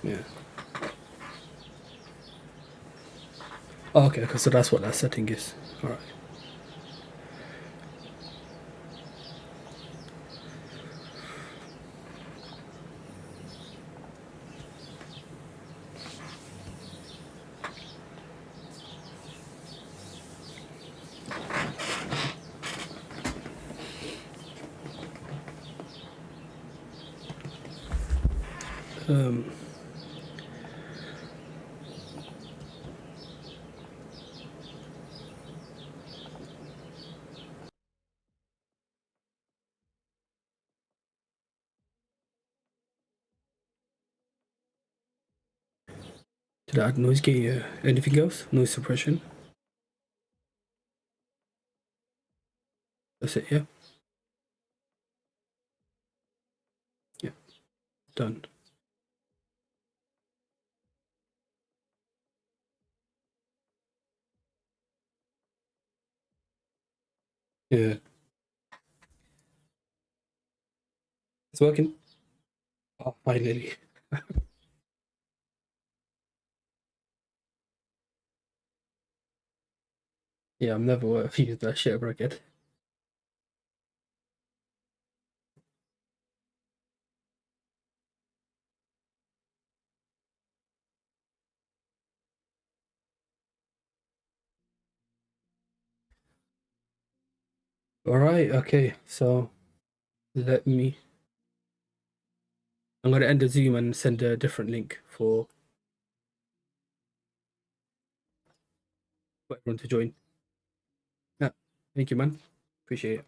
Yeah. Oh, okay, so that's what that setting is. All right. Did I add noise gate? Anything else? Noise suppression? That's it, yeah? Yeah, done. Yeah. It's working. Oh, finally. Yeah, I'm never used that shit ever again. Alright, okay, so let me. I'm going to end the Zoom and send a different link for everyone to join. Yeah, thank you, man. Appreciate it.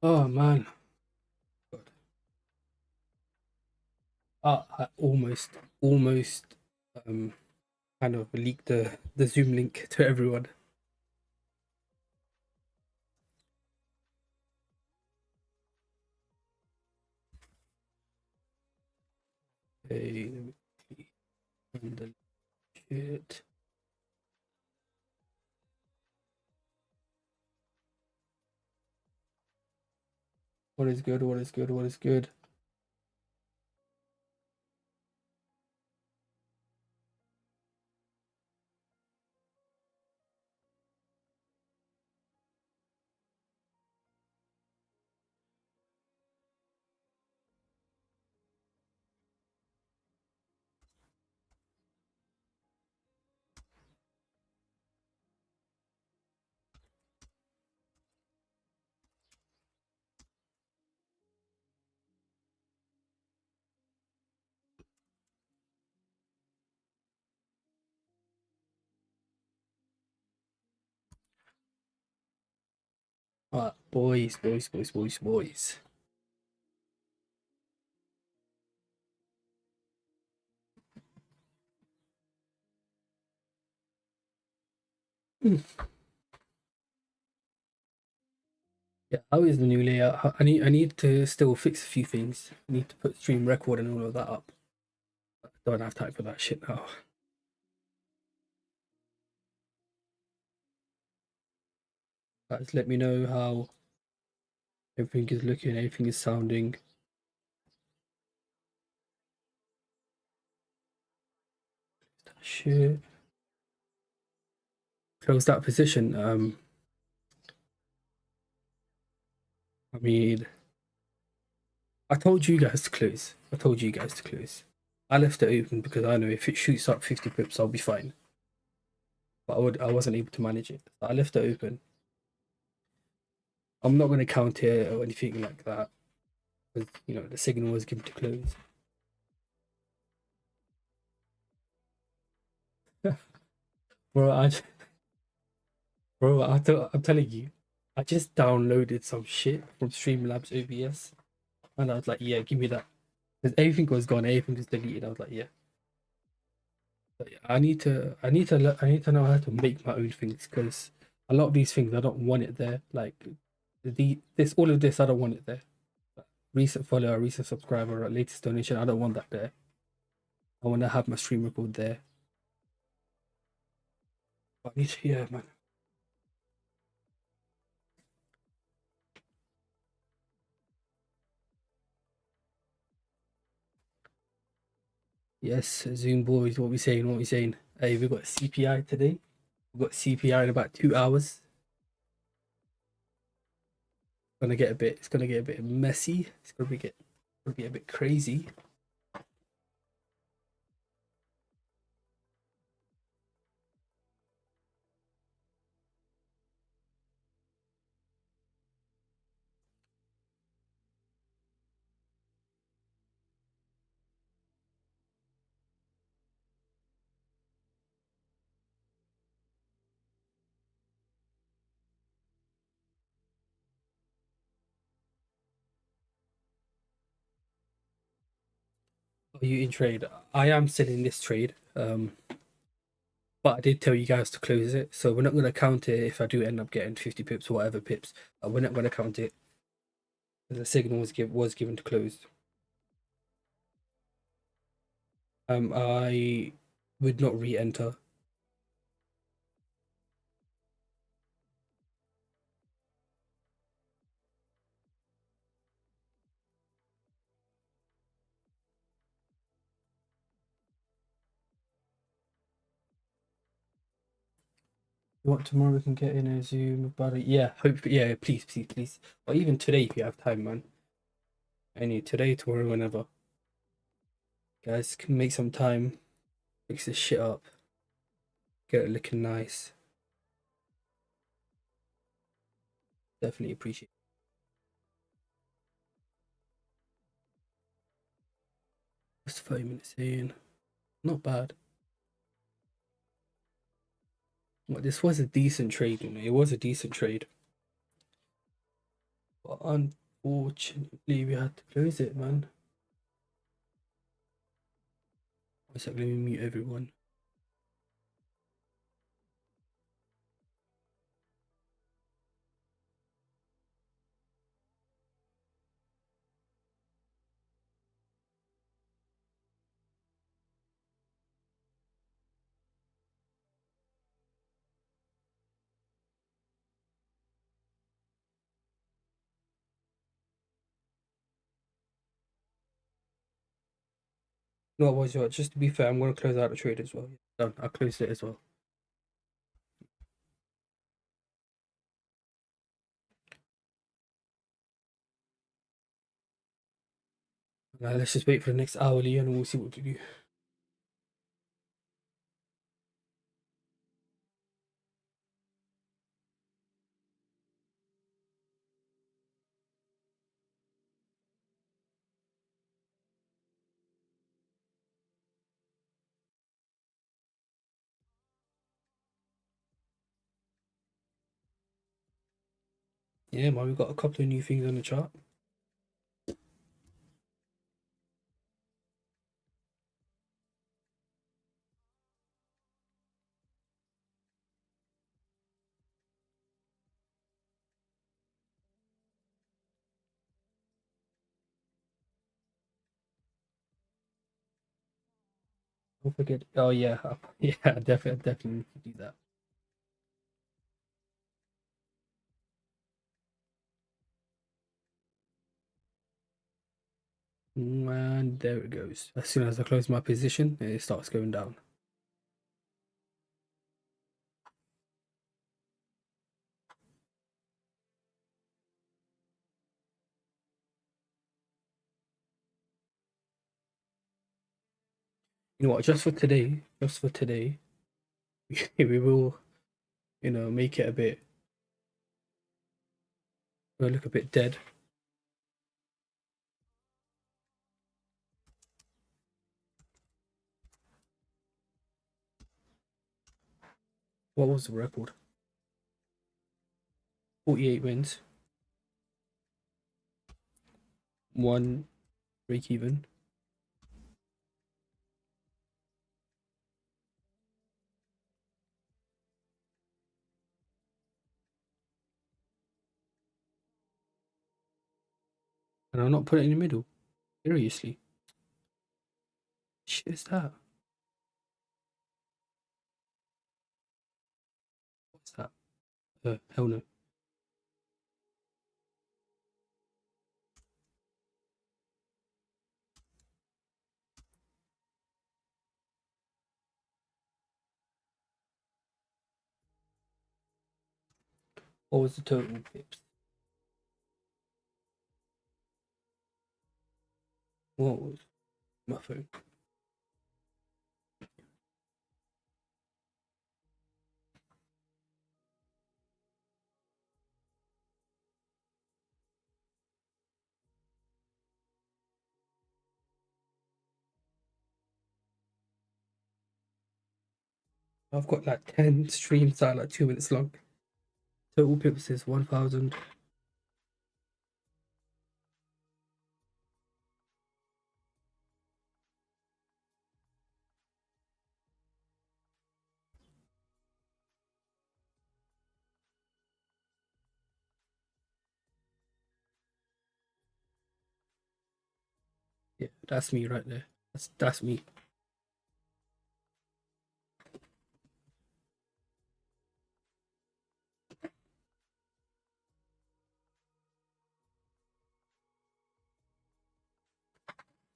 Oh, man. I almost um, kind of leaked the Zoom link to everyone. Hey, let me find the shit. What is good? What is good? What is good? Boys, boys, boys, boys, boys. Hmm. Yeah, how is the new layout? I need to still fix a few things. I need to put stream record and all of that up. I don't have time for that shit now. Guys, let me know how everything is looking, everything is sounding. Shit. Close that position. I mean, I told you guys to close. I told you guys to close. I left it open because I know if it shoots up 50 pips, I'll be fine. But I wasn't able to manage it. I left it open. I'm not going to count it or anything like that because the signal was given to close. Bro, I'm telling you, I just downloaded some shit from Streamlabs OBS, and I was like, yeah, give me that. Because everything was gone, everything was deleted. I was like, yeah. But yeah, I need to know how to make my own things because a lot of these things I don't want it there. Like all of this I don't want it there. Recent follower, recent subscriber, latest donation, I don't want that there. I want to have my stream record there. But I need to, yeah, man. Yes, Zoom boys, what we saying? What we saying? Hey, we got CPI today. We got CPI in about 2 hours. It's gonna get a bit messy. It's gonna be a bit crazy. Are you in trade? I am still in this trade. But I did tell you guys to close it, so we're not gonna count it if I do end up getting 50 pips or whatever pips. We're not gonna count it. The signal was given to close. I would not re-enter. You want tomorrow we can get in a Zoom about it? Yeah, hope yeah, please, please, please. Or even today if you have time, man. Any today, tomorrow, whenever. Guys can make some time, fix this shit up, get it looking nice. Definitely appreciate it. Just 30 minutes in. Not bad. Well, this was a decent trade, It was a decent trade. But unfortunately we had to close it, man. One sec, let me mute everyone. No, it was just to be fair, I'm gonna close out the trade as well. Done. I closed it as well. Now let's just wait for the next hourly and we'll see what to do. Yeah, man, we've got a couple of new things on the chart. Don't forget. Oh yeah, yeah, definitely need to do that. And there it goes. As soon as I close my position, it starts going down. You know what? Just for today, we will, make it a bit. We'll look a bit dead. What was the record? 48 wins, one break even. And I'll not put it in the middle. Seriously. Shit is that? What's that? Hell no. What was the total pips? What was my phone? I've got like 10 streams that are like 2 minutes long. Total pips is 1,000. Yeah, that's me right there. That's me.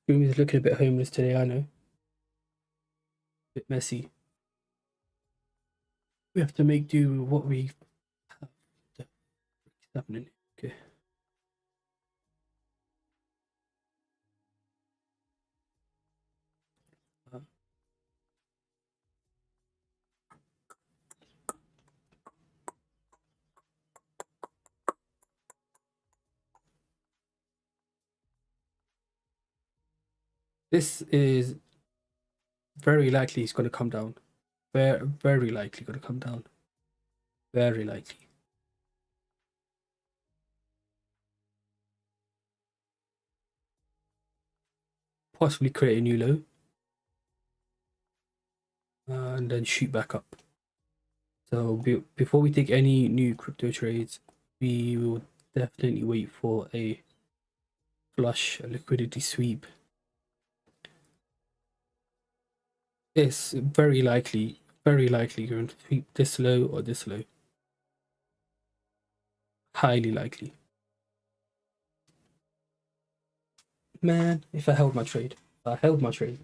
Stream is looking a bit homeless today, I know. A bit messy. We have to make do with what we have. What's happening? Okay. This is very likely it's going to come down. Very likely going to come down. Very likely. Possibly create a new low and then shoot back up. So before we take any new crypto trades, we will definitely wait for a flush, a liquidity sweep. It's very likely going to sweep this low or this low. Highly likely. Man, if I held my trade. I held my trade.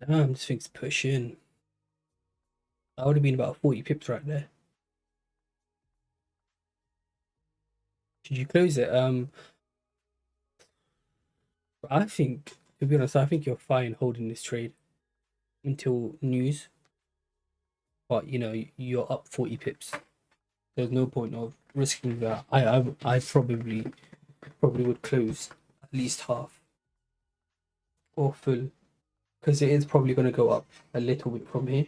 Damn, this thing's pushing. That would have been about 40 pips right there. Should you close it? I think, to be honest, I think you're fine holding this trade until news. But you know, you're up 40 pips. There's no point of risking that. I probably would close at least half or full, because it is probably going to go up a little bit from here.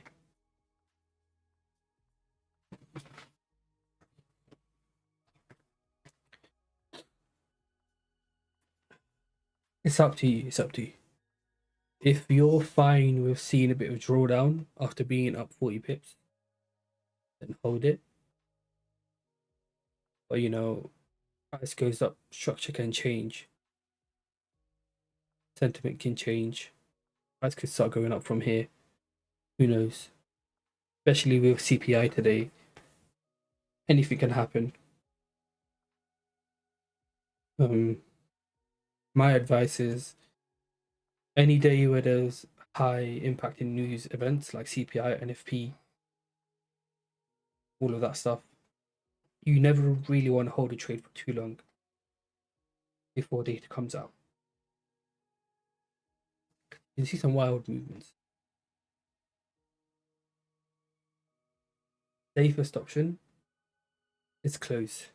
It's up to you. It's up to you. If you're fine with seeing a bit of drawdown after being up 40 pips, then hold it. But you know, price goes up, structure can change, sentiment can change, price could start going up from here. Who knows? Especially with CPI today, anything can happen. My advice is any day where there's high impacting news events like CPI, NFP, all of that stuff, you never really want to hold a trade for too long before data comes out. You see some wild movements. Safest option is close.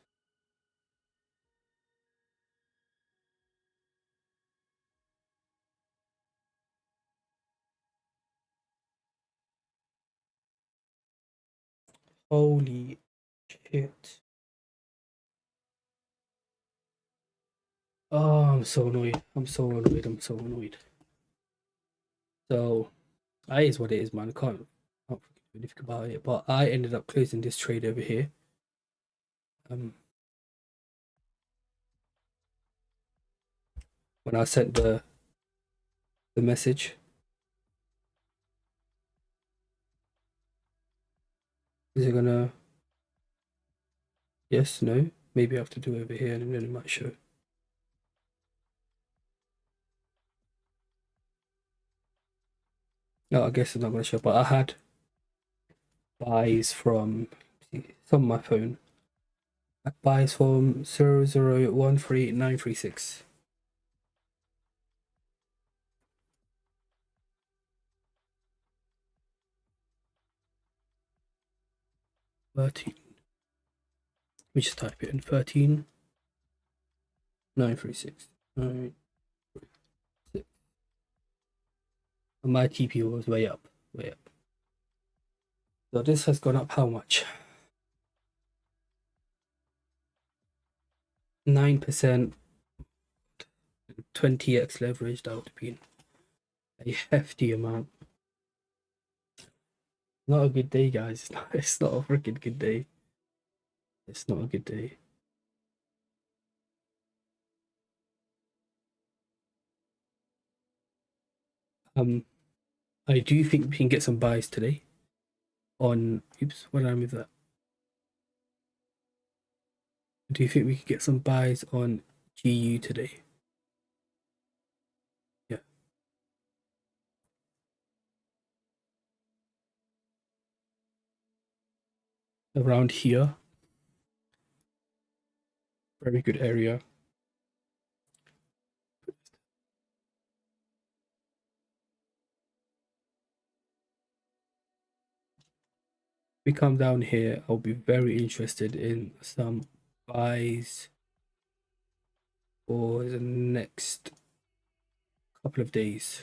Holy shit. Oh, I'm so annoyed. I'm so annoyed. I'm so annoyed. So, that is what it is, man. I can't do anything about it. But I ended up closing this trade over here. When I sent the message. Is it gonna? Yes, no? Maybe I have to do over here and then it might show. No, I guess it's not gonna show, but I had buys from, it's on my phone. I had buys from 0013936. Let me just type it in 13936. Alright. And my TP was way up, way up. So this has gone up how much? 9%, 20x leverage. That would have been a hefty amount. Not a good day, guys. It's not a freaking good day. It's not a good day. I do think we can get some buys today on, oops, what did I move that? Do you think we can get some buys on GU today? Yeah. Around here. Very good area. We come down here, I'll be very interested in some buys for the next couple of days.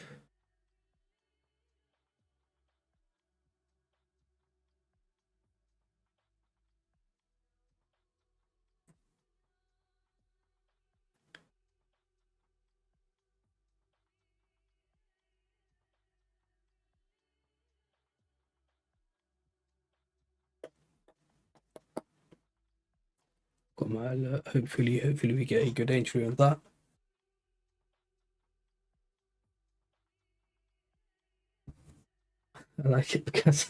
Got my alert. Hopefully we get a good entry on that. I like it because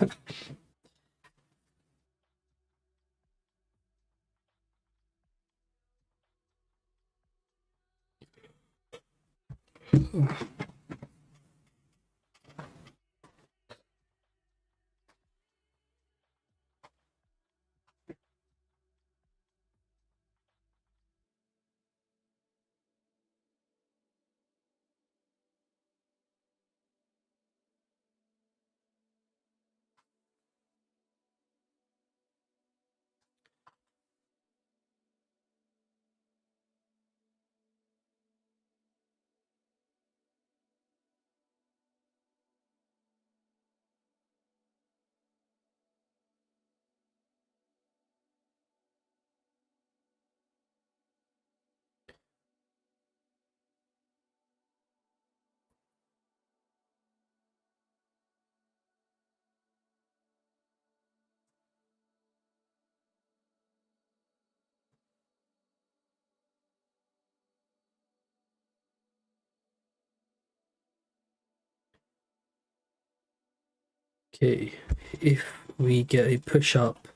Okay, if we get a push up,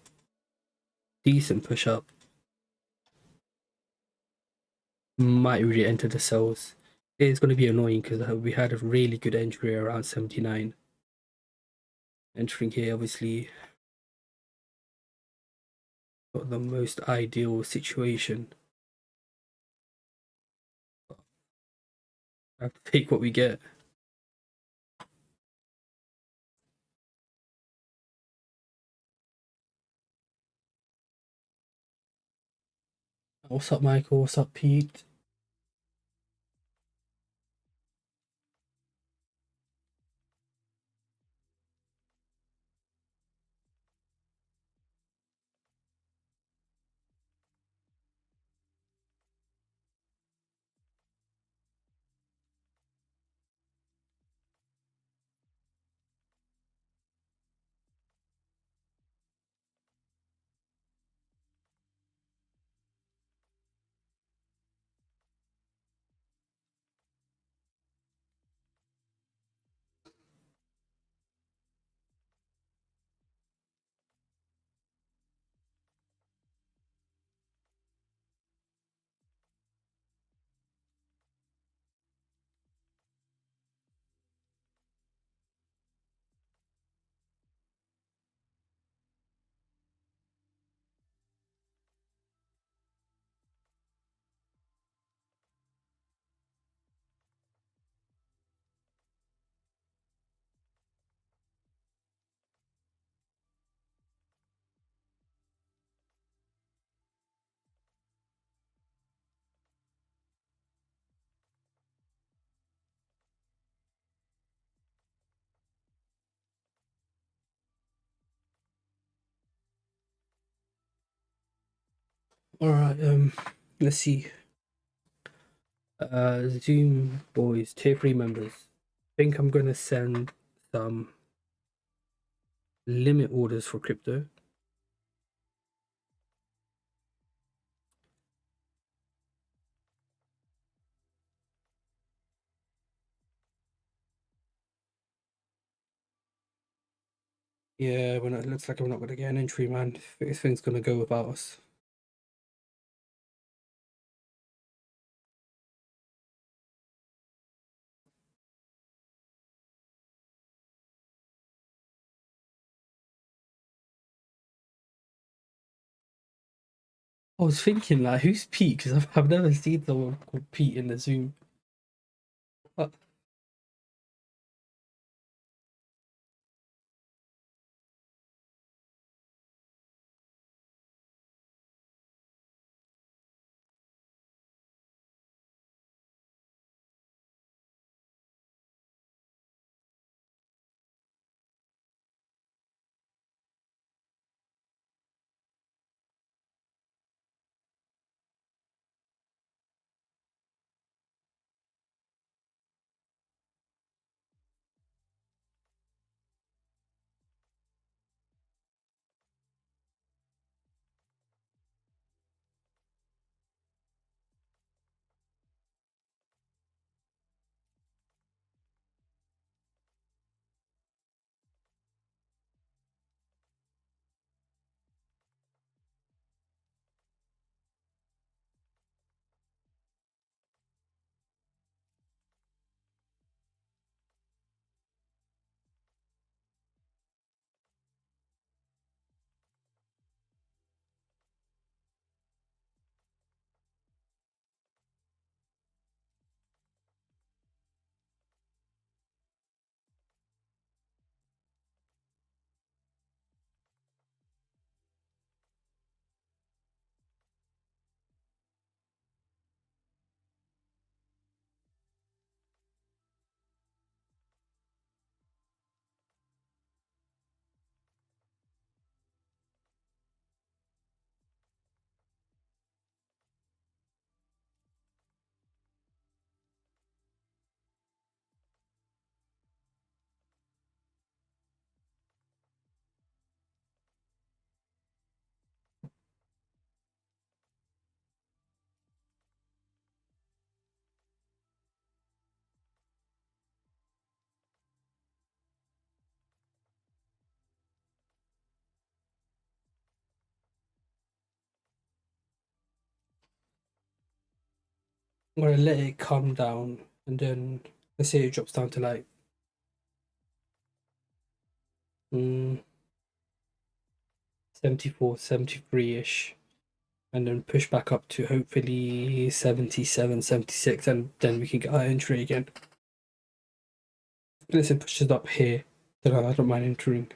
decent push up, might really enter the cells. It's going to be annoying because we had a really good entry around 79. Entering here, obviously, not the most ideal situation. I have to take what we get. What's up, Michael? What's up, Pete? All right, let's see. Zoom boys, tier 3 members. I think I'm gonna send some limit orders for crypto. Yeah, it looks like I'm not gonna get an entry, man. This thing's gonna go without us. I was thinking, like, who's Pete? Because I've never seen someone called Pete in the Zoom. Uh, I'm gonna let it calm down, and then let's say it drops down to like mm, 74, 73-ish, and then push back up to hopefully 77, 76, and then we can get our entry again. Unless it pushes up here, then I don't mind entering.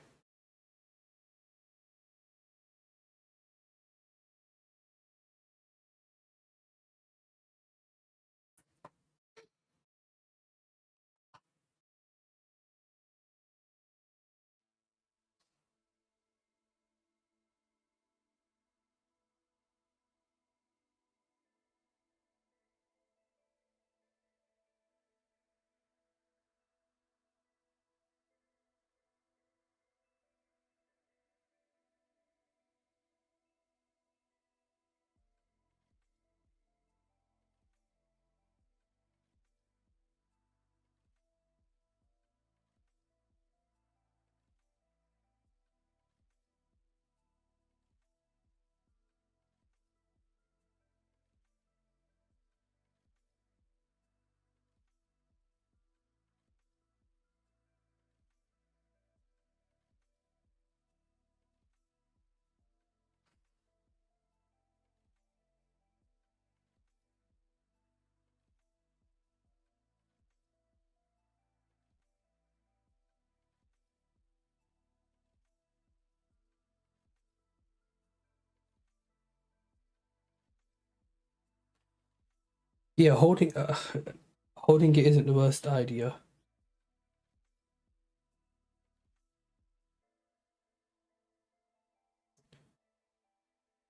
Yeah, holding it isn't the worst idea.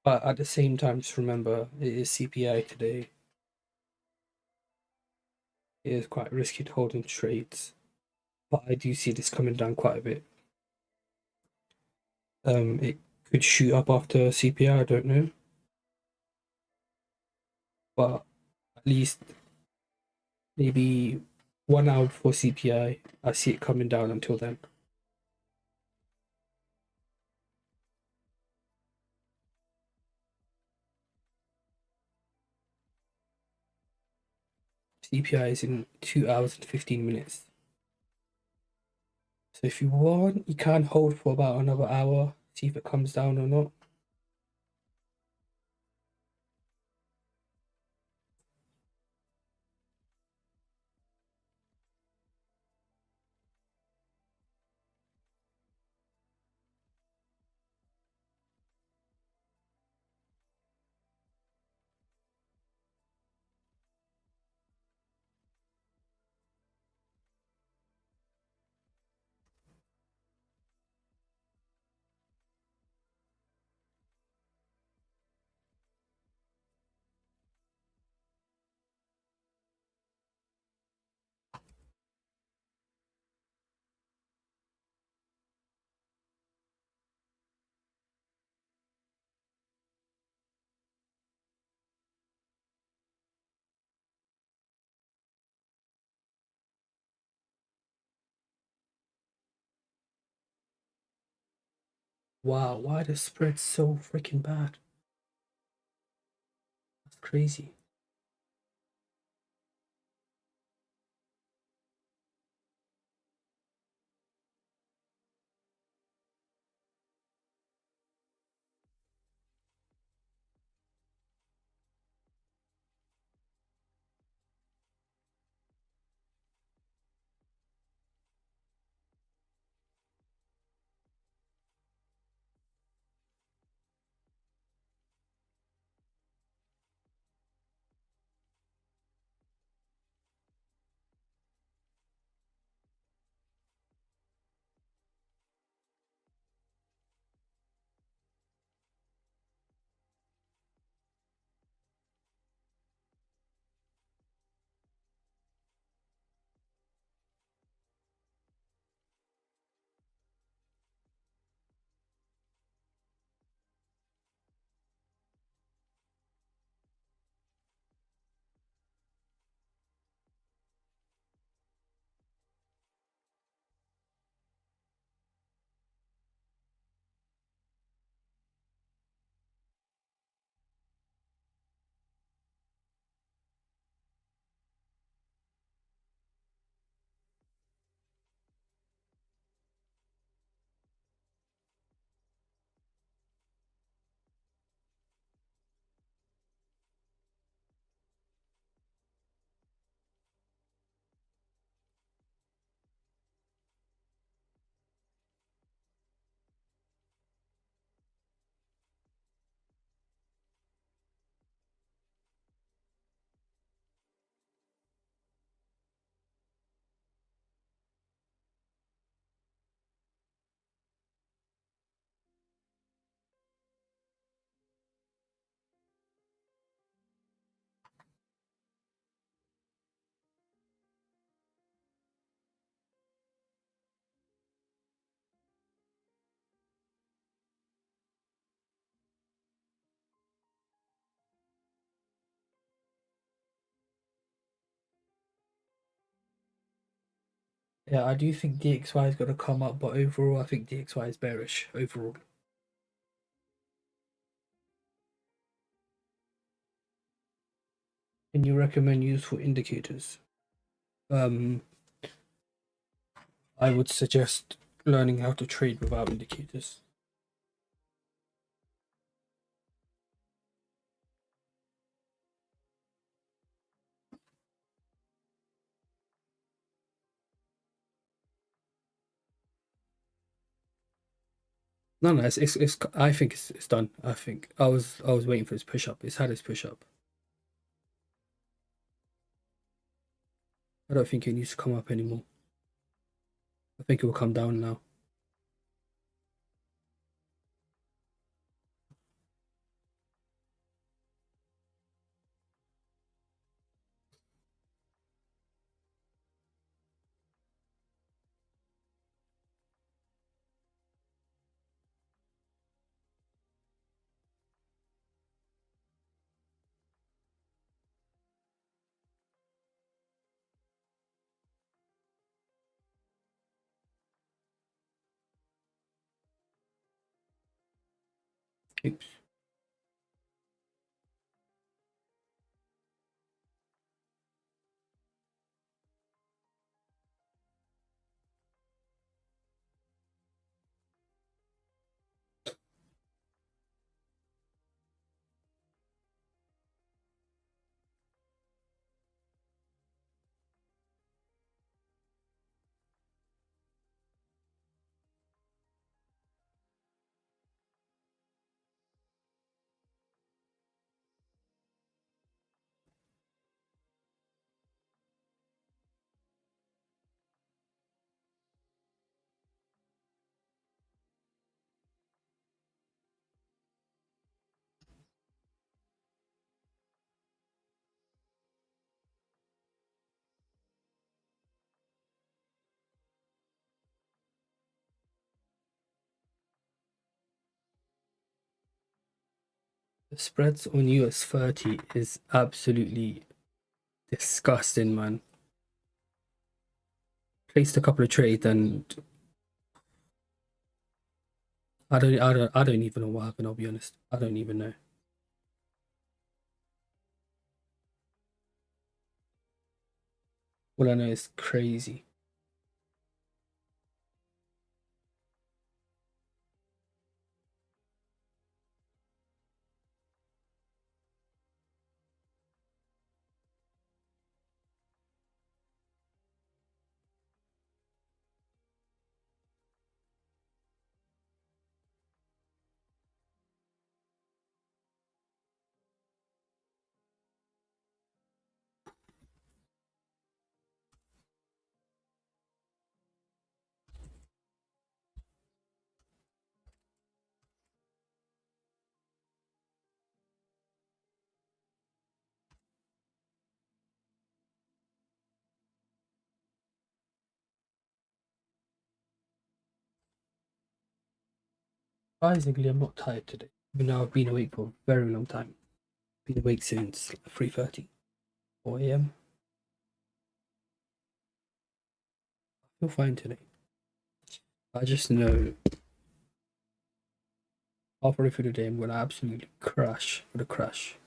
But at the same time, just remember it is CPI today. It is quite risky to hold in trades. But I do see this coming down quite a bit. It could shoot up after CPI, I don't know. But at least maybe 1 hour before CPI, I see it coming down until then. CPI is in 2 hours and 15 minutes. So if you want, you can hold for about another hour, see if it comes down or not. Wow, why the spread so freaking bad? That's crazy. Yeah, I do think DXY is going to come up, but overall, I think DXY is bearish overall. Can you recommend useful indicators? I would suggest learning how to trade without indicators. No, it's I think it's done. I think I was waiting for his push up. It's had his push up. I don't think it needs to come up anymore. I think it will come down now. Oops. The spreads on US 30 is absolutely disgusting, man. Placed a couple of trades and I don't even know what happened, I'll be honest. I don't even know. All I know is crazy. Surprisingly, I'm not tired today. Even though I've been awake for a very long time. Been awake since 3:30, 4 a.m. I feel fine today. I just know halfway through the day I'm gonna absolutely crash with a crash.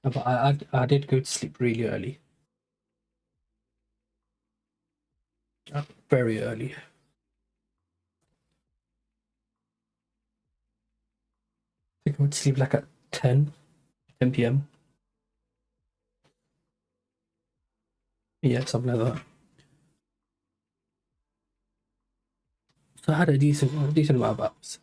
But I did go to sleep really early. Very early. went to sleep like at 10 p.m. Yeah, something like that. So I had a decent amount of apps.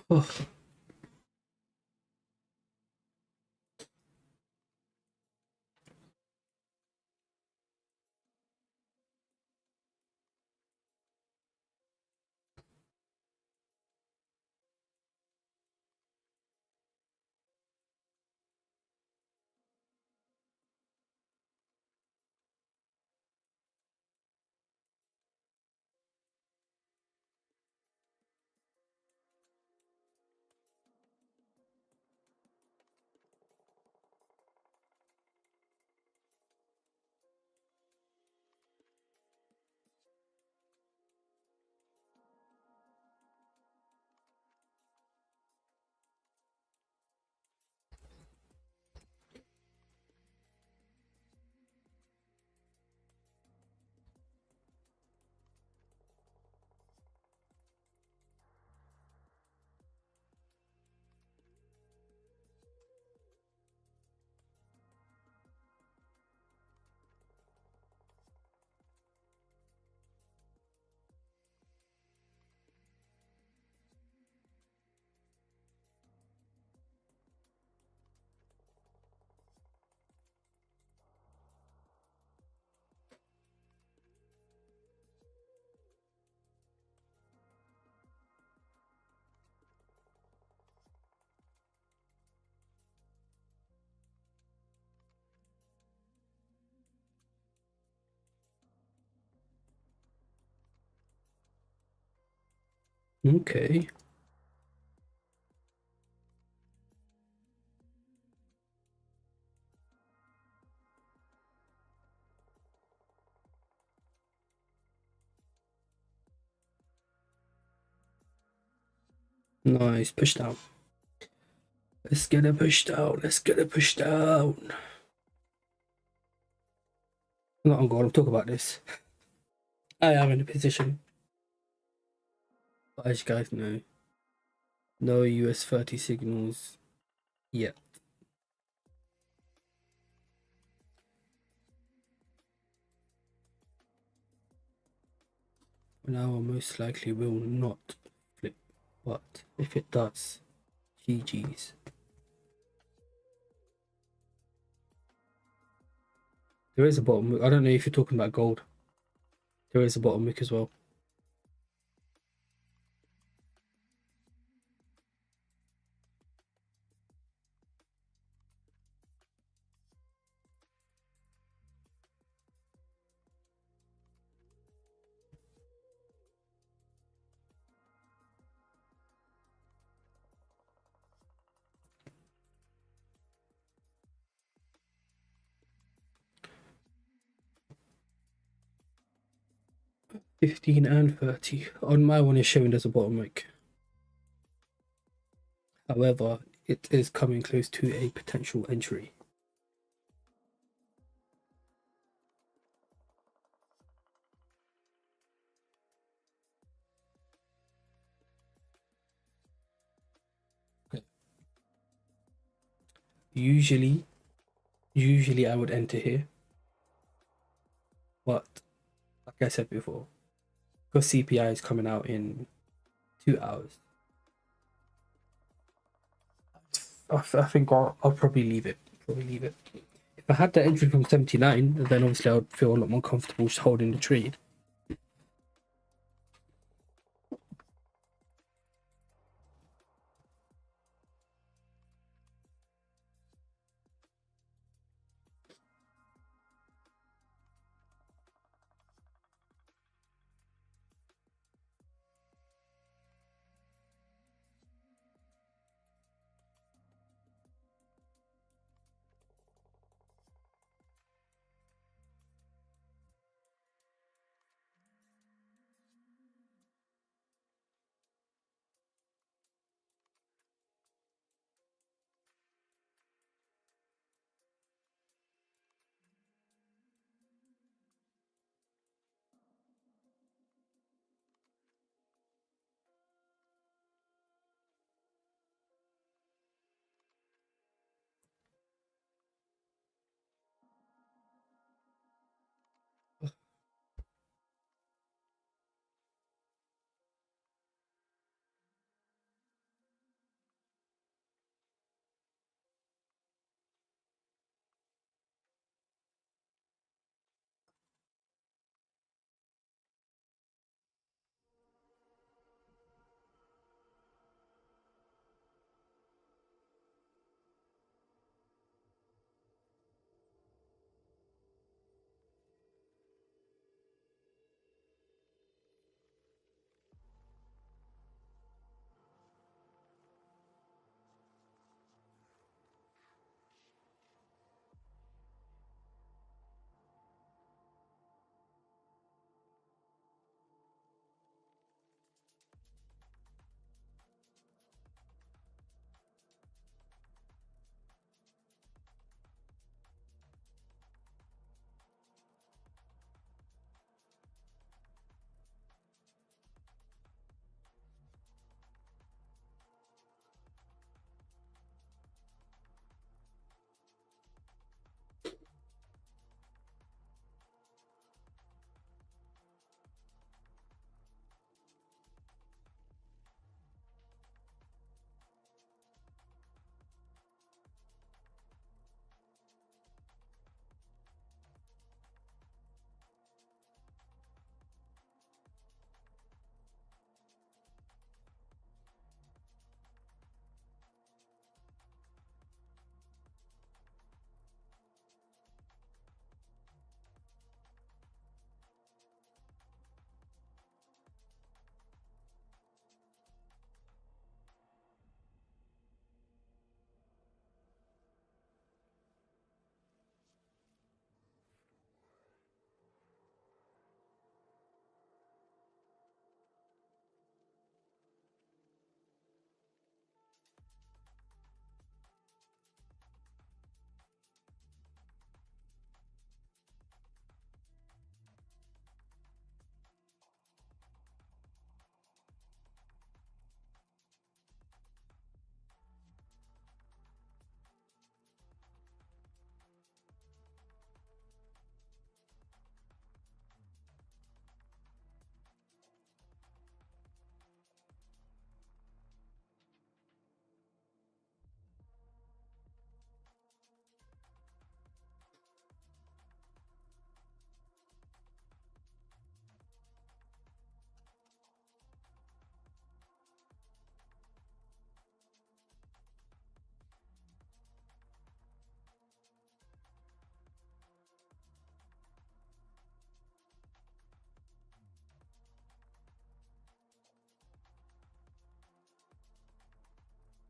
Oh, okay. Nice. Push down. Let's get it pushed out. Let's get it pushed down. Not on God. I'm talking about this. I am in a position. But as you guys know, no US 30 signals yet. Now most likely will not flip, but if it does, GG's. There is a bottom wick. I don't know if you're talking about gold. There is a bottom wick as well. $15 and $30. On my one is showing there's a bottom wick. However, it is coming close to a potential entry. Okay. Usually I would enter here, but like I said before, because CPI is coming out in 2 hours, I think I'll probably leave it. If I had that entry from 79, then obviously I would feel a lot more comfortable just holding the trade.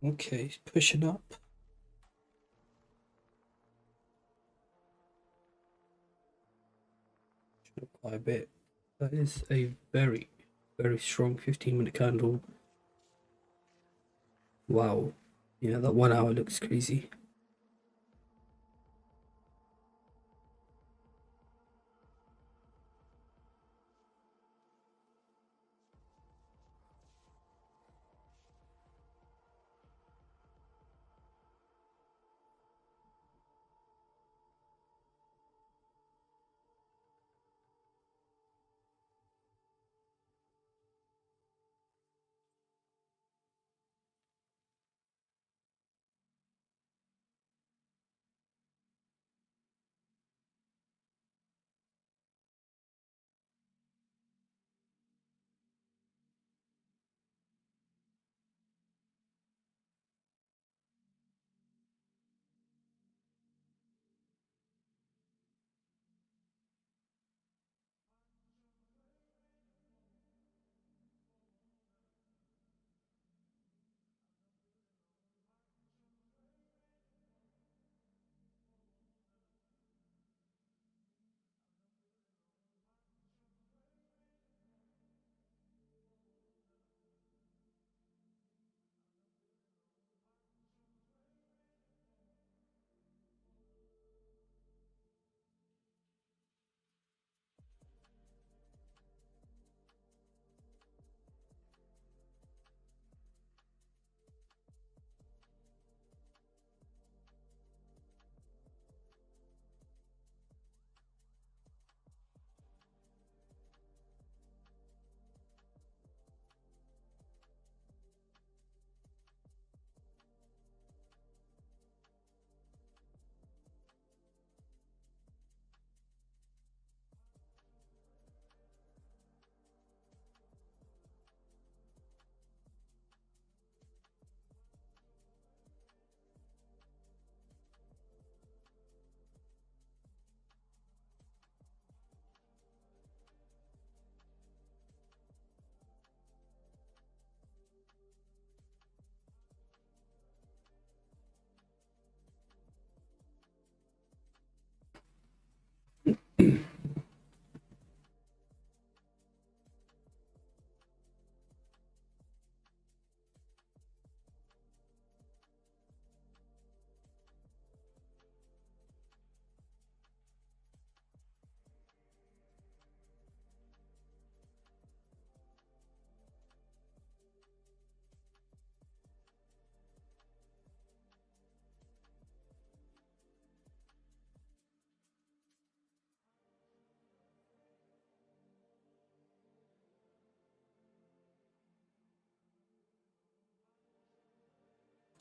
Okay, pushing up. Quite a bit. That is a very, very strong 15-minute candle. Wow. Yeah, that 1 hour looks crazy.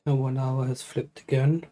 And 1 hour has flipped again.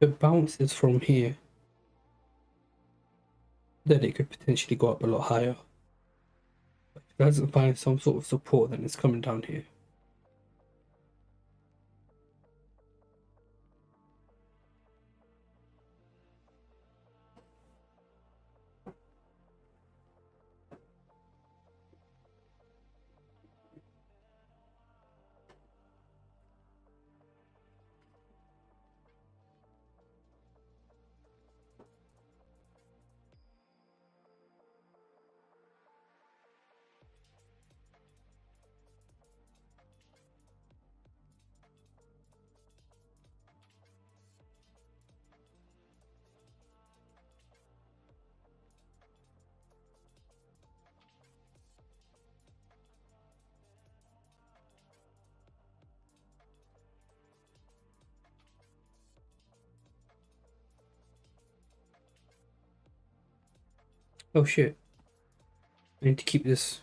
it bounces from here, then it could potentially go up a lot higher. If it doesn't find some sort of support, then it's coming down here. Oh shit. I need to keep this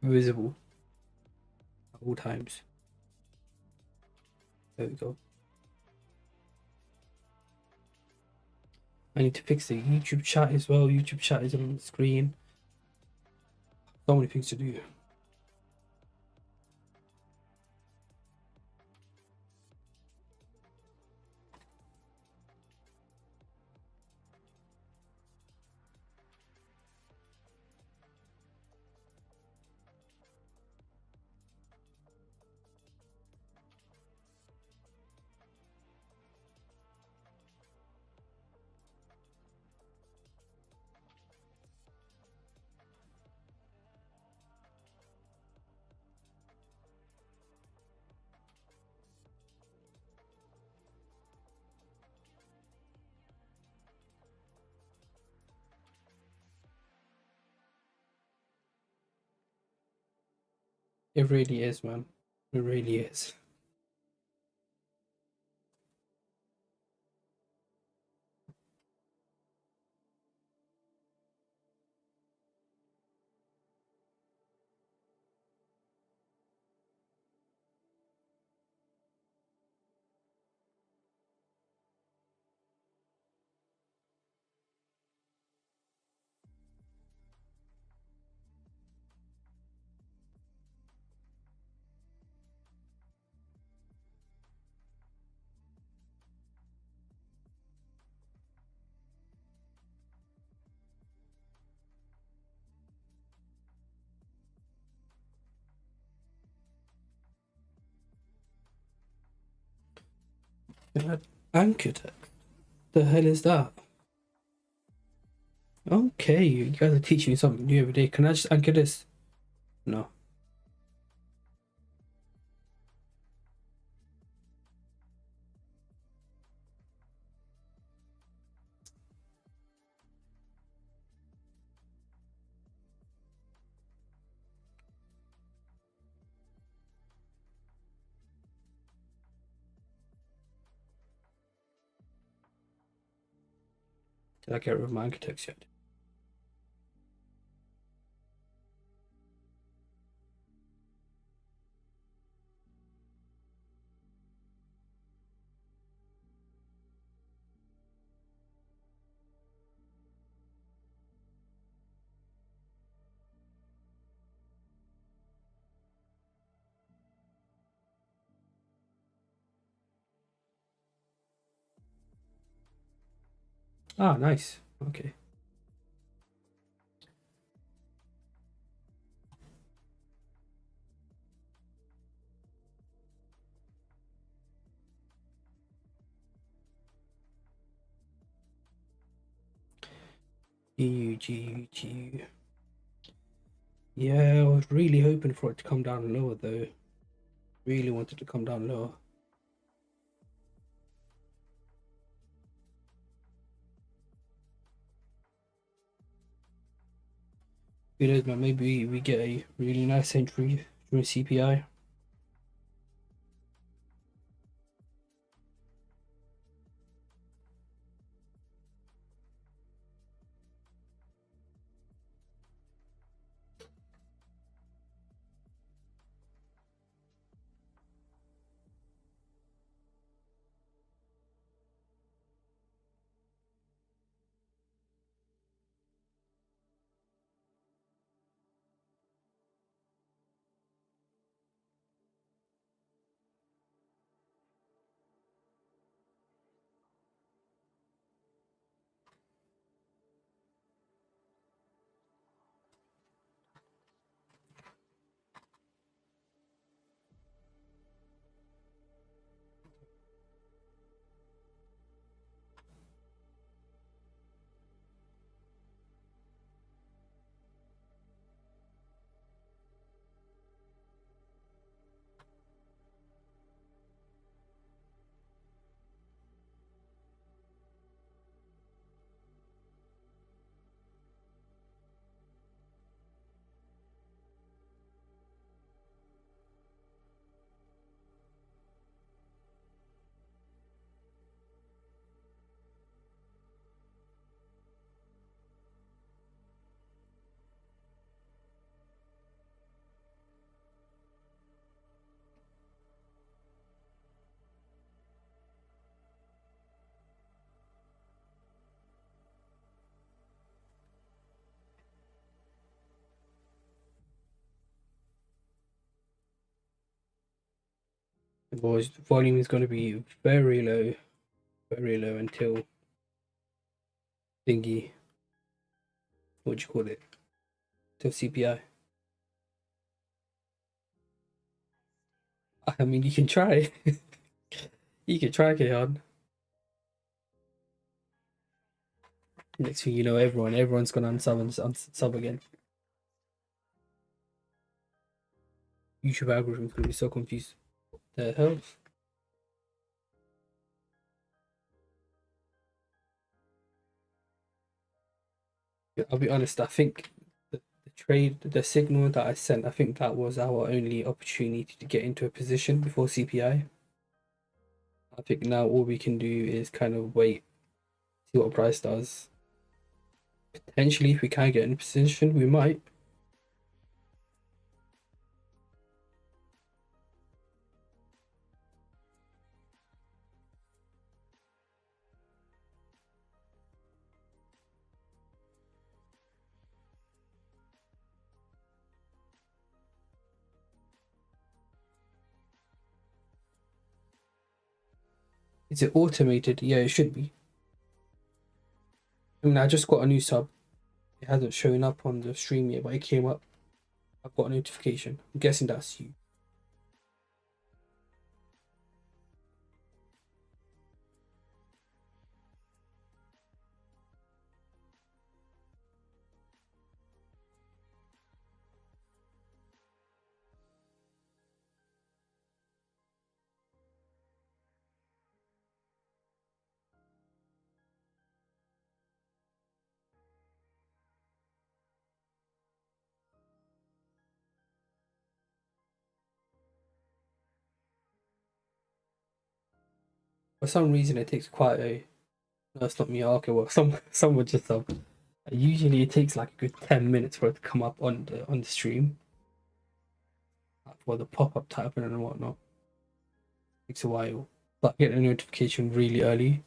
visible at all times. There we go. I need to fix the YouTube chat as well. YouTube chat is on the screen. So many things to do. It really is, man. It really is. They had anchored it. The hell is that? Okay, you guys are teaching me something new every day. Can I just anchor this? No. Did I get rid of my anchor text yet? Ah, nice. Okay. GU. Yeah, I was really hoping for it to come down lower though. Really wanted to come down lower. Who knows, man? Maybe we get a really nice entry from CPI. The volume is going to be very low until thingy. What do you call it? Till CPI. I mean, you can try. You can try, Kehan. Next thing you know, everyone's gonna unsub and unsub again. YouTube algorithm's gonna be so confused. The hell? Yeah, I'll be honest. I think the signal that I sent, I think that was our only opportunity to get into a position before CPI. I think now all we can do is kind of wait, see what price does. Potentially, if we can get in a position, we might. Is it automated? Yeah, it should be. I mean, I just got a new sub. It hasn't shown up on the stream yet, but it came up. I've got a notification. I'm guessing that's you. For some reason, it takes quite a. No, it's not me. Okay, well, someone just sub. Usually, it takes like a good 10 minutes for it to come up on the stream, for the pop up to happen and whatnot. Takes a while, but I get a notification really early.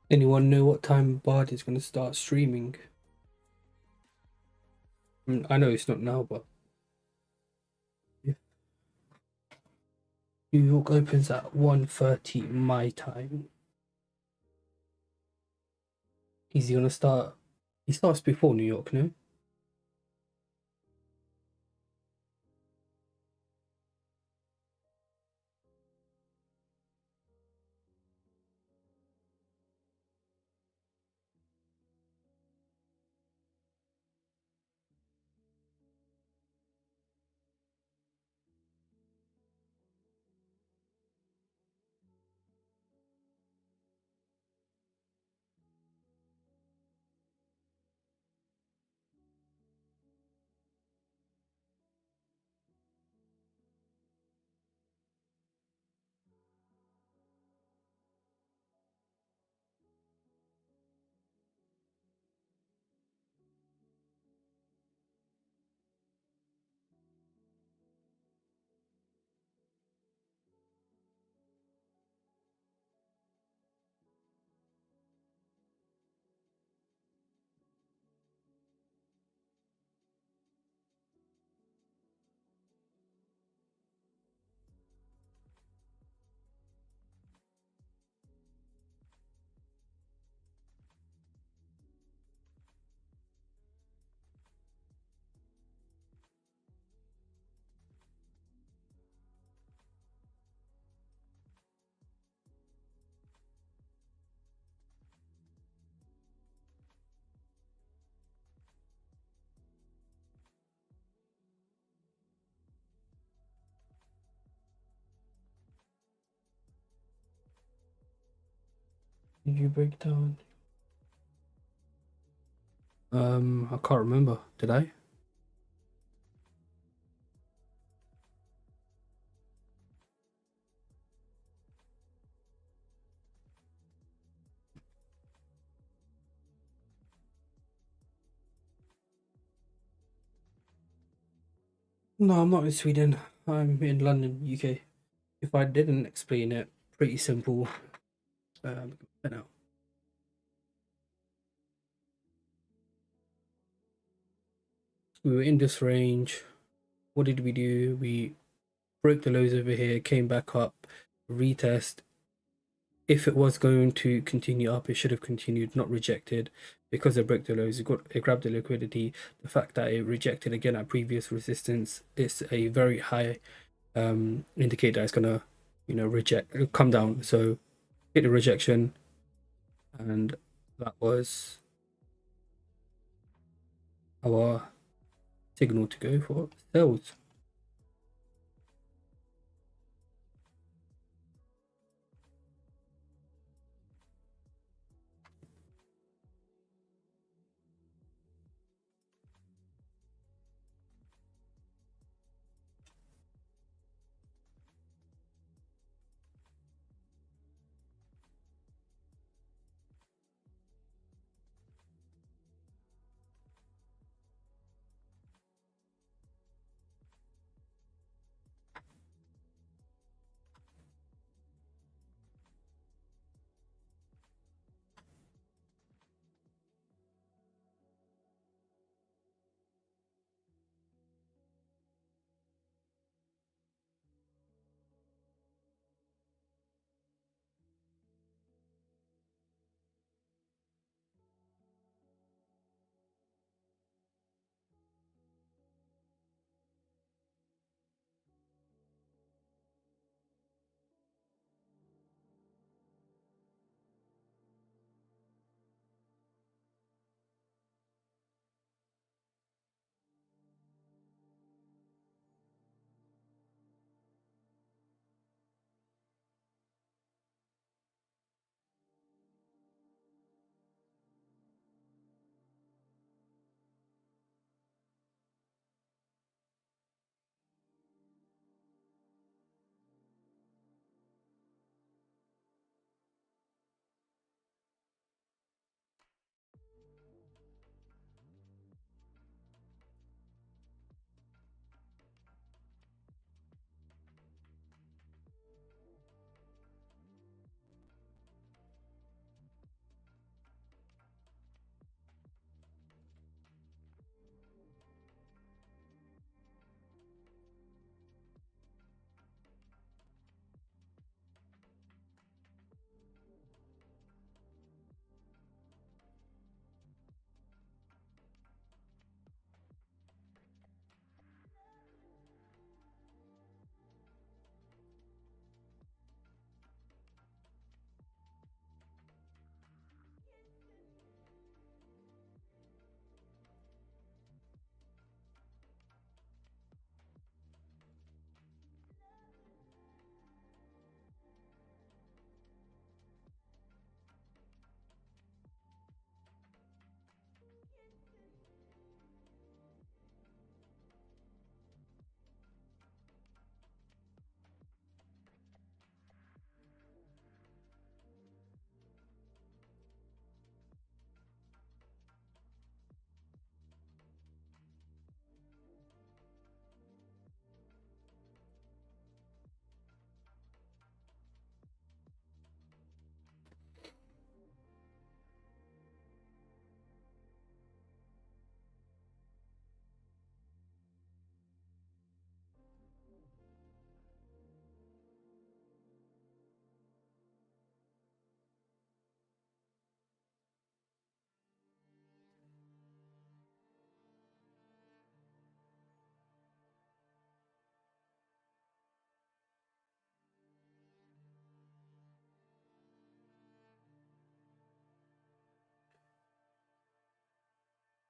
Anyone know what time Bard is going to start streaming? I mean, I know it's not now, but yeah. New York opens at 1:30 my time. Is he going to start? He starts before New York, no? Did you break down? I can't remember. Did I? No, I'm not in Sweden. I'm in London, UK. If I didn't explain it, pretty simple. You know, we were in this range. What did we do? We broke the lows over here, came back up, retest. If it was going to continue up, it should have continued, not rejected, because it broke the lows. It grabbed the liquidity. The fact that it rejected again at previous resistance is a very high indicator it's gonna, come down. So hit the rejection, and that was our signal to go for sales.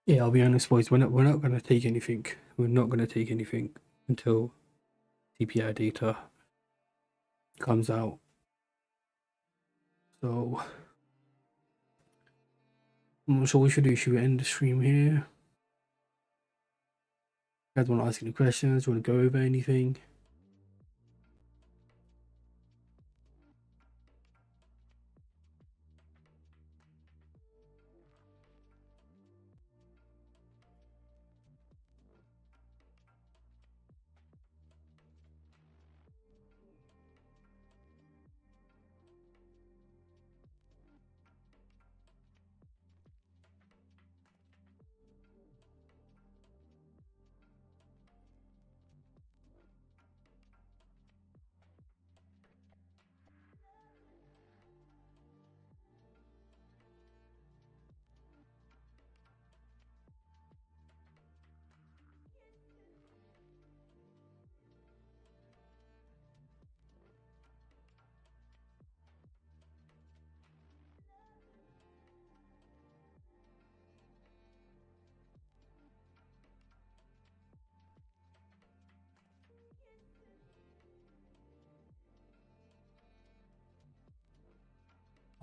Yeah, I'll be honest, boys. We're not gonna take anything. We're not gonna take anything until CPI data comes out. So I'm not sure what we should do. Should we end the stream here? You guys want to ask any questions? Do you want to go over anything?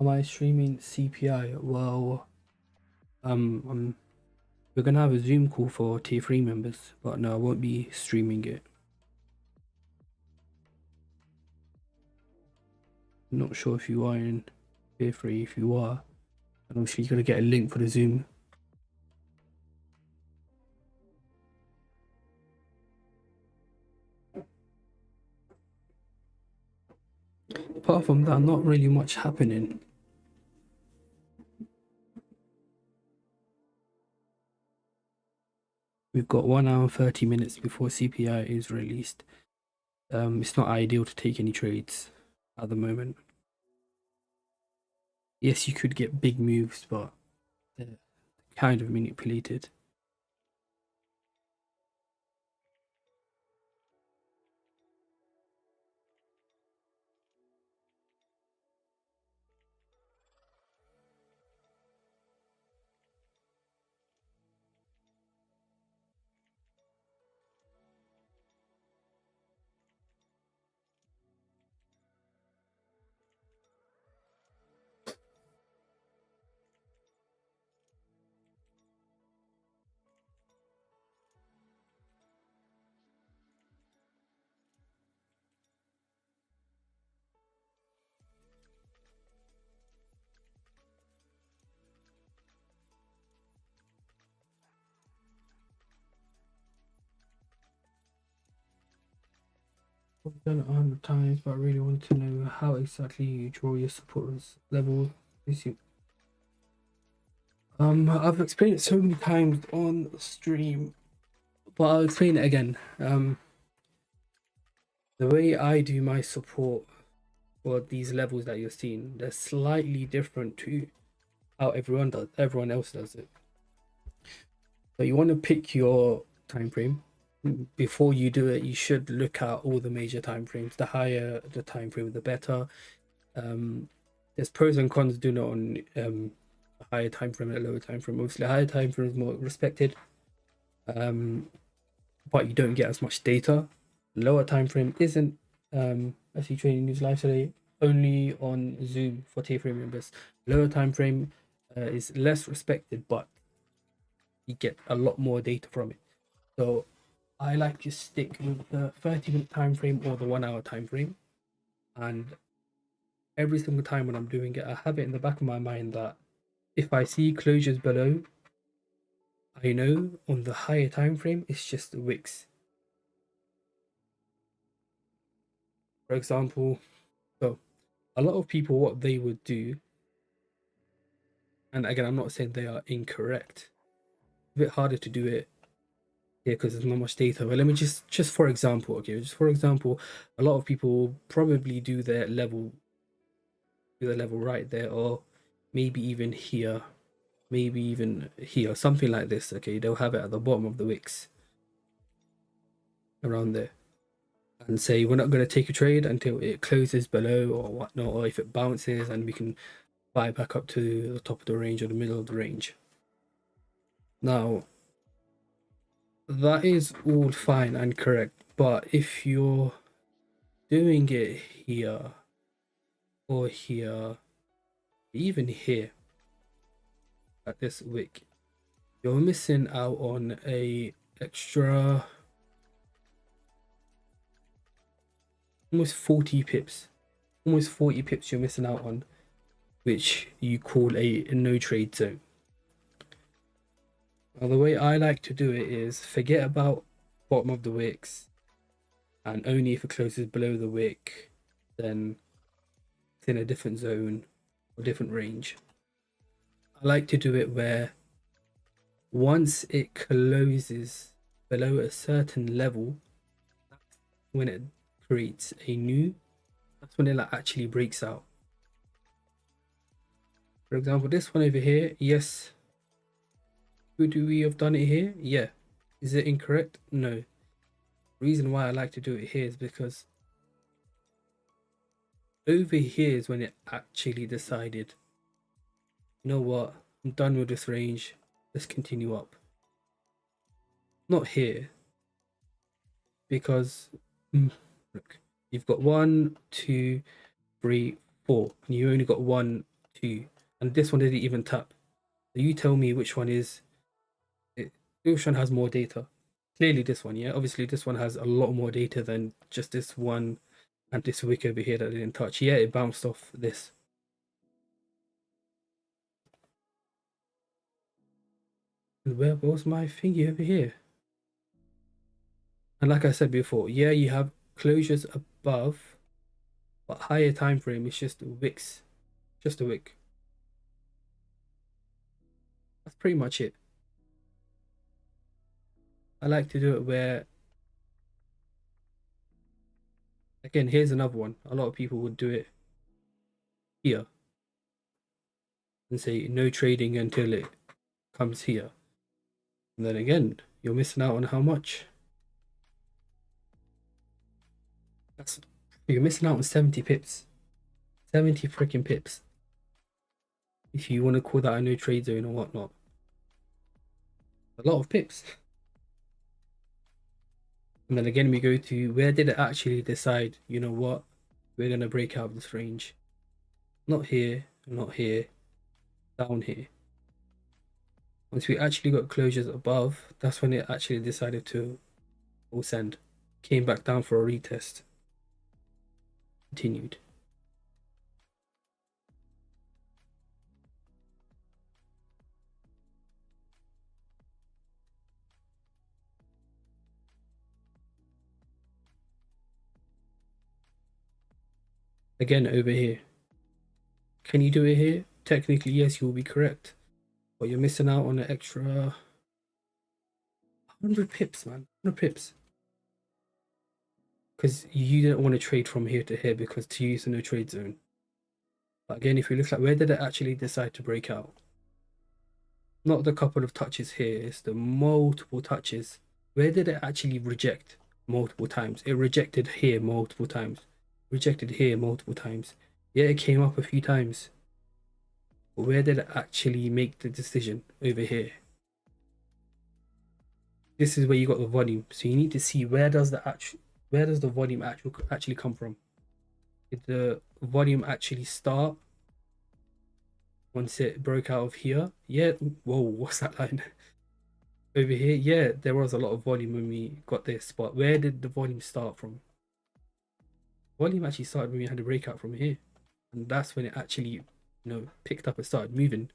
Am I streaming CPI? Well, we're gonna have a Zoom call for tier 3 members, but no, I won't be streaming it. I'm not sure if you are in tier 3. If you are, and obviously you're gonna get a link for the Zoom. Apart from that, not really much happening. We've got 1 hour and 30 minutes before CPI is released. It's not ideal to take any trades at the moment. Yes, you could get big moves, but they're kind of manipulated. I've done it 100 times, but I really want to know how exactly you draw your support level. I've explained it so many times on stream, but I'll explain it again. The way I do my support for these levels that you're seeing, they're slightly different to how everyone else does it. So you want to pick your time frame. Before you do it, you should look at all the major time frames. The higher the time frame, the better. There's pros and cons doing it on a higher time frame and a lower time frame. Obviously, a higher time frame is more respected, but you don't get as much data. Lower time frame isn't. I see Trading News Live today only on Zoom for tier 3 members. Lower time frame is less respected, but you get a lot more data from it. So I like to stick with the 30-minute time frame or the 1 hour time frame, and every single time when I'm doing it, I have it in the back of my mind that if I see closures below, I know on the higher time frame it's just the wicks. For example, so a lot of people, what they would do, and again, I'm not saying they are incorrect. A bit harder to do it here because there's not much data. But let me just for example, okay, just for example, a lot of people probably do their level right there, or maybe even here, maybe even here, something like this. Okay, they'll have it at the bottom of the wicks around there, and say we're not going to take a trade until it closes below or whatnot, or if it bounces and we can buy back up to the top of the range or the middle of the range. Now that is all fine and correct, but if you're doing it here or here, even here, at this wick, you're missing out on a extra almost 40 pips. Almost 40 pips you're missing out on, which you call a no trade zone. Now, the way I like to do it is forget about bottom of the wicks, and only if it closes below the wick, then it's in a different zone or different range. I like to do it where once it closes below a certain level, that's when it creates a new, that's when it actually breaks out. For example, this one over here, yes. Could we have done it here? Yeah. Is it incorrect? No. Reason why I like to do it here is because over here is when it actually decided, you know what, I'm done with this range, let's continue up. Not here, because look, you've got 1, 2, 3, 4, and you only got 1, 2, and this one didn't even tap. So you tell me which one is it, which one has more data. Clearly this one, yeah. Obviously this one has a lot more data than just this one and this wick over here that I didn't touch. Yeah, it bounced off this. And where was my thingy over here? And like I said before, yeah, you have closures above, but higher time frame is just wicks, just a wick. That's pretty much it. I like to do it where, again, here's another one. A lot of people would do it here and say no trading until it comes here. And then again, you're missing out on how much? You're missing out on 70 pips. 70 freaking pips. If you want to call that a no trade zone or whatnot. A lot of pips. And then again, we go to where did it actually decide, you know what, we're going to break out of this range. Not here, not here, down here. Once we actually got closures above, that's when it actually decided to all send. Came back down for a retest. Continued. Again, over here. Can you do it here? Technically, yes, you will be correct. But you're missing out on an extra 100 pips, man. 100 pips. Because you didn't want to trade from here to here because to use a no trade zone. But again, if you look at where did it actually decide to break out? Not the couple of touches here, it's the multiple touches. Where did it actually reject multiple times? It rejected here multiple times. Rejected here multiple times. Yeah, it came up a few times. But where did it actually make the decision? Over here. This is where you got the volume. So you need to see where does the volume actually come from? Did the volume actually start once it broke out of here? Yeah. Whoa, what's that line? Over here, yeah, there was a lot of volume when we got this, but where did the volume start from? Volume actually started when we had a breakout from here, and that's when it actually, picked up and started moving.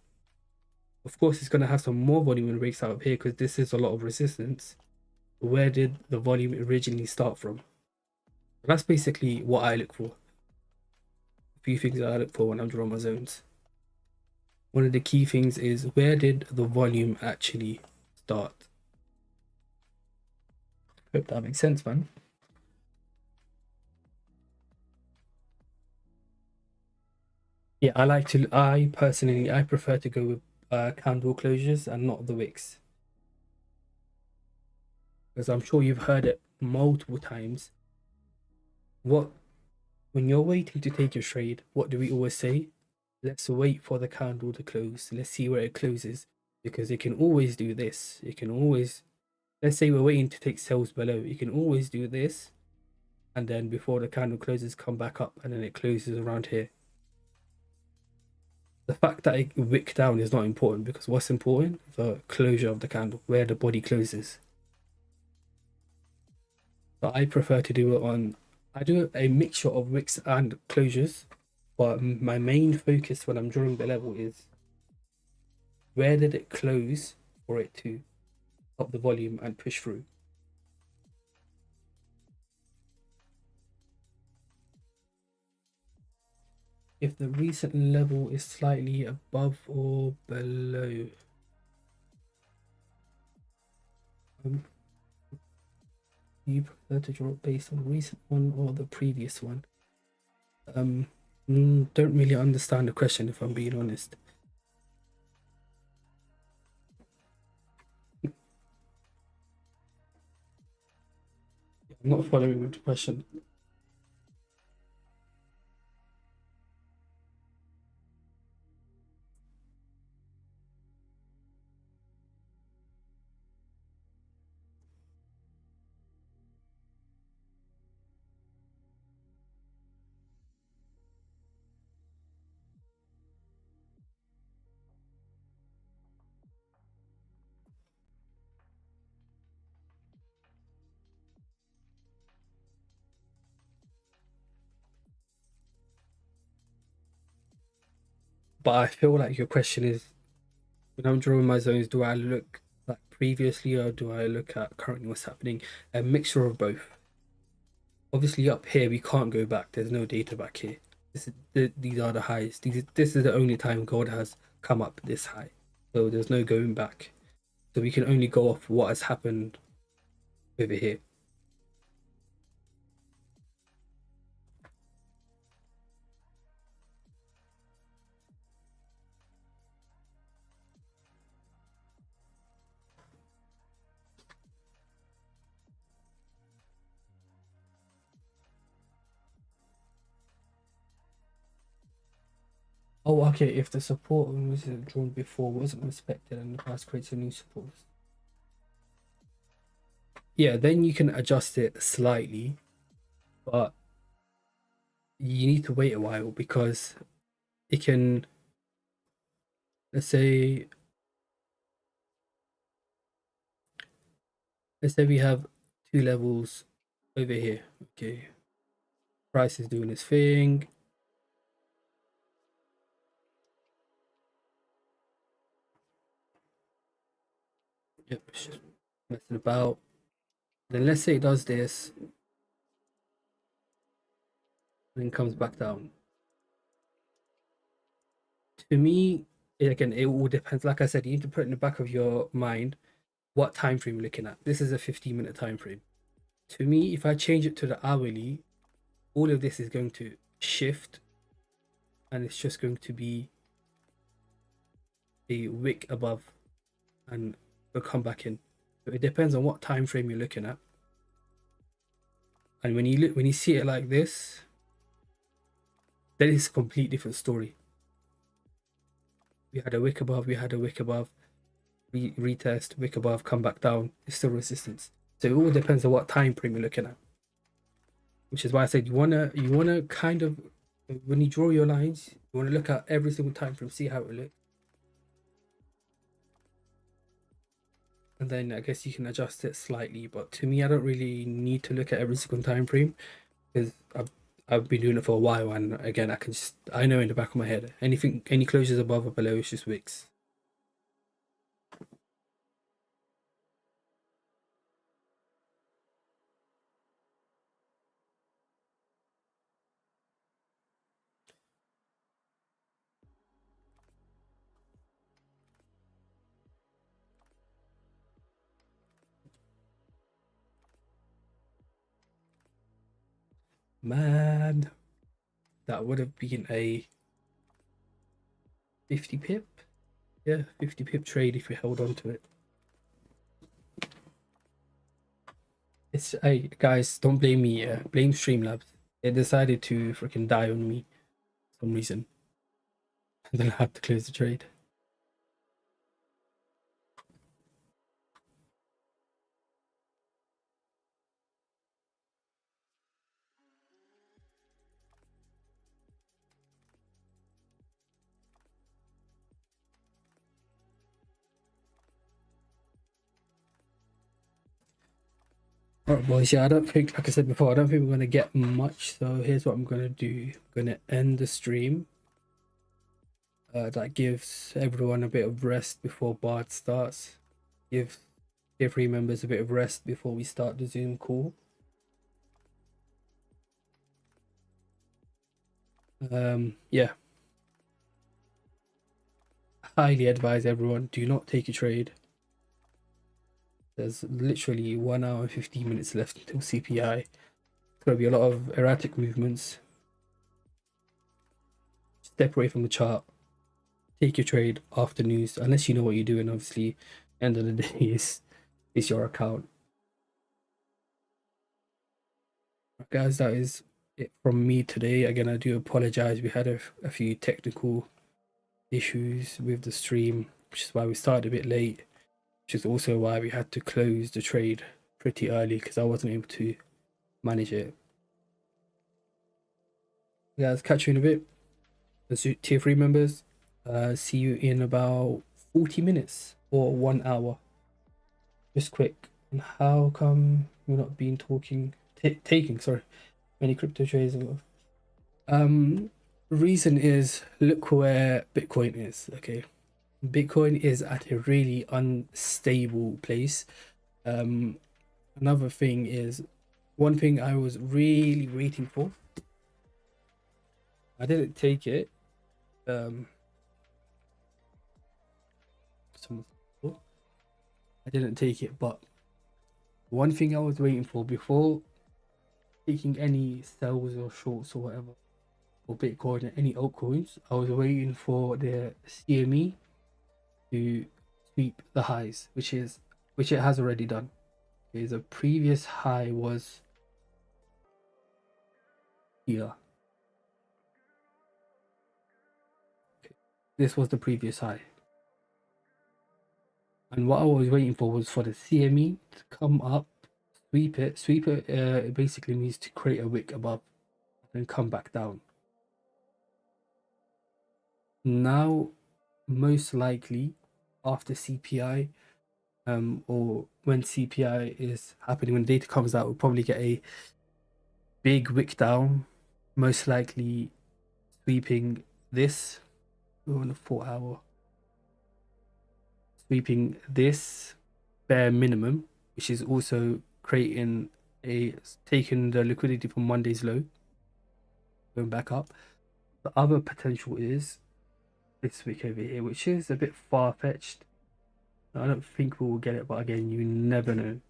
Of course, it's going to have some more volume when it breaks out of here because this is a lot of resistance. Where did the volume originally start from? That's basically what I look for. A few things that I look for when I'm drawing my zones. One of the key things is where did the volume actually start? Hope that makes sense, man. Yeah, I personally prefer to go with candle closures and not the wicks. Because I'm sure you've heard it multiple times. When you're waiting to take your trade, what do we always say? Let's wait for the candle to close. Let's see where it closes. Because it can always do this. It can always, let's say we're waiting to take sells below. You can always do this. And then before the candle closes, come back up. And then it closes around here. The fact that it wick down is not important, because what's important? The closure of the candle, where the body closes. So I prefer to do it on, I do a mixture of wicks and closures, but my main focus when I'm drawing the level is where did it close for it to up the volume and push through. If the recent level is slightly above or below, you prefer to draw based on recent one or the previous one? Don't really understand the question, if I'm being honest. I'm not following with the question. But I feel like your question is, when I'm drawing my zones, do I look like previously or do I look at currently what's happening? A mixture of both. Obviously, up here we can't go back. There's no data back here. These are the highs. This is the only time gold has come up this high. So there's no going back. So we can only go off what has happened over here. Oh, okay. If the support was drawn before wasn't respected and the price creates a new support, yeah, then you can adjust it slightly, but you need to wait a while because it can, let's say we have two levels over here. Okay, price is doing its thing. Yep, it's just messing about. Then let's say it does this, and then comes back down. To me, again, it all depends. Like I said, you need to put in the back of your mind what time frame you're looking at. This is a 15-minute time frame. To me, if I change it to the hourly, all of this is going to shift, and it's just going to be a wick above, and it'll come back in. So it depends on what time frame you're looking at. And when you see it like this, then it's a complete different story. We had a wick above, we had a wick above, retest, wick above, come back down. It's still resistance. So it all depends on what time frame you're looking at. Which is why I said you wanna kind of, when you draw your lines, you wanna look at every single time frame, see how it looks. And then I guess you can adjust it slightly. But to me, I don't really need to look at every single time frame because I've been doing it for a while, and again I know in the back of my head any closures above or below is just wicks. Man, that would have been a 50 pip. Yeah, 50 pip trade if we held on to it. It's, hey guys, don't blame me. Blame Streamlabs. They decided to freaking die on me for some reason. And then I had to close the trade. Alright, boys. Yeah, I don't think, like I said before, I don't think we're gonna get much. So here's what I'm gonna do. I'm gonna end the stream. That gives everyone a bit of rest before Bard starts. Give tier 3 members a bit of rest before we start the Zoom call. Yeah. Highly advise everyone, do not take a trade. There's literally 1 hour and 15 minutes left until CPI. It's gonna be a lot of erratic movements. Step away from the chart. Take your trade after news, unless you know what you're doing. Obviously, end of the day is your account. Guys, that is it from me today. Again, I do apologize. We had a few technical issues with the stream, which is why we started a bit late, which is also why we had to close the trade pretty early because I wasn't able to manage it. Guys, catch you in a bit. The tier 3 members, see you in about 40 minutes or 1 hour. Just quick. And how come we're not been taking many crypto trades? Reason is, look where Bitcoin is. Okay, Bitcoin is at a really unstable place. Another thing is, one thing I was really waiting for, I didn't take it. I didn't take it, but one thing I was waiting for before taking any sells or shorts or whatever for Bitcoin and any altcoins, I was waiting for the CME to sweep the highs, which it has already done. Okay, the previous high was here. Okay, this was the previous high. And what I was waiting for was for the CME to come up, sweep it. It basically means to create a wick above and come back down. Now, most likely after CPI, or when CPI is happening, when data comes out, we'll probably get a big wick down, most likely sweeping this. We're on a 4 hour. Sweeping this bare minimum, which is also taking the liquidity from Monday's low, going back up. The other potential is this wick over here, which is a bit far-fetched. I don't think we will get it, but again, you never know.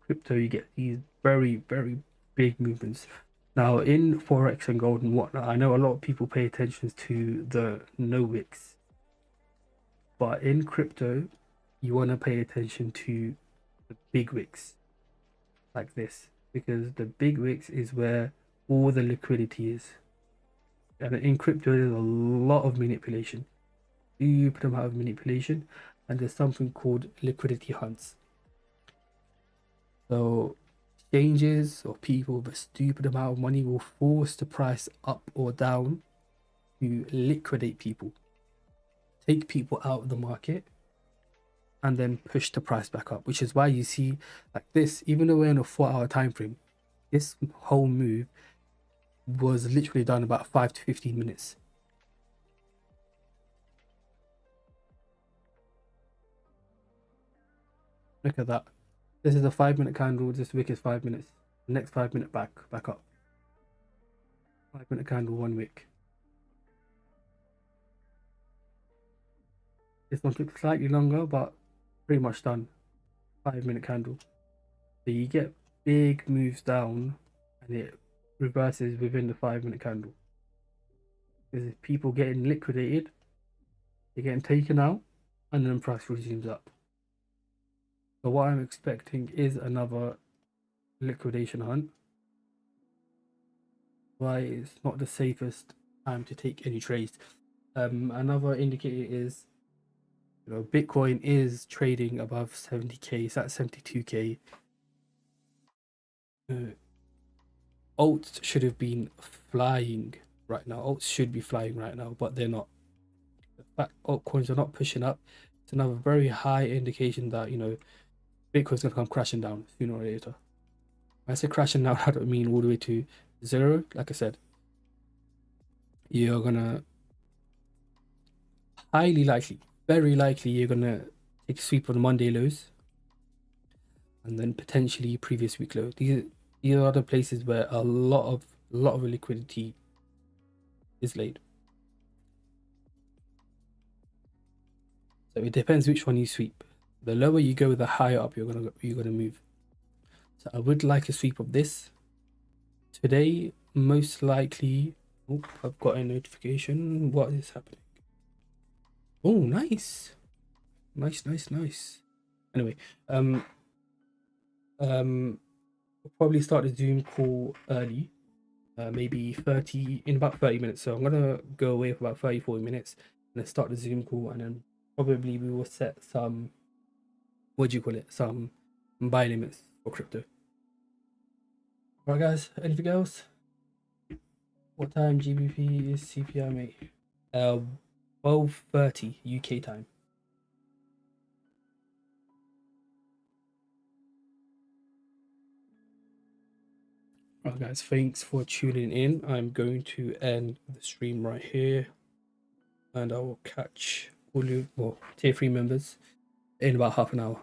Crypto, you get these very, very big movements. Now, in Forex and gold and whatnot, I know a lot of people pay attention to the no wicks, but in crypto, you want to pay attention to the big wicks like this, because the big wicks is where all the liquidity is. And in crypto, there's a lot of manipulation. Stupid amount of manipulation, and there's something called liquidity hunts. So exchanges or people with a stupid amount of money will force the price up or down to liquidate people, take people out of the market, and then push the price back up, which is why you see like this, even though we're in a 4 hour time frame, this whole move was literally done about 5 to 15 minutes. Look at that. This is a 5-minute candle. This wick is 5 minutes. The next 5 minute back up. 5-minute candle, 1 wick. This one took slightly longer, but pretty much done. 5-minute candle. So you get big moves down and it reverses within the 5-minute candle. Because people getting liquidated, they're getting taken out, and then price resumes up. So what I'm expecting is another liquidation hunt. Why it's not the safest time to take any trades. Another indicator is, Bitcoin is trading above 70k. It's at 72k. Alts should have been flying right now. Alts should be flying right now, but they're not. The fact altcoins are not pushing up, it's another very high indication that Bitcoin's gonna come crashing down sooner or later. When I say crashing out, I don't mean all the way to zero. Like I said, you're gonna highly likely, very likely, you're gonna take a sweep of the Monday lows and then potentially previous week low. These are the places where a lot of liquidity is laid. So it depends which one you sweep. The lower you go, the higher up you're gonna move. So I would like a sweep of this today. Most likely. Oh, I've got a notification. What is happening? Oh, nice. Nice. Anyway, we'll probably start the Zoom call early, maybe in about 30 minutes. So I'm gonna go away for about 40 minutes and then start the Zoom call, and then probably we will set some, what do you call it, some buy limits for crypto. All right, guys, anything else? What time GBP is CPI, mate? 12:30 UK time. Alright guys, thanks for tuning in. I'm going to end the stream right here, and I will catch all you, well, tier 3 members in about half an hour.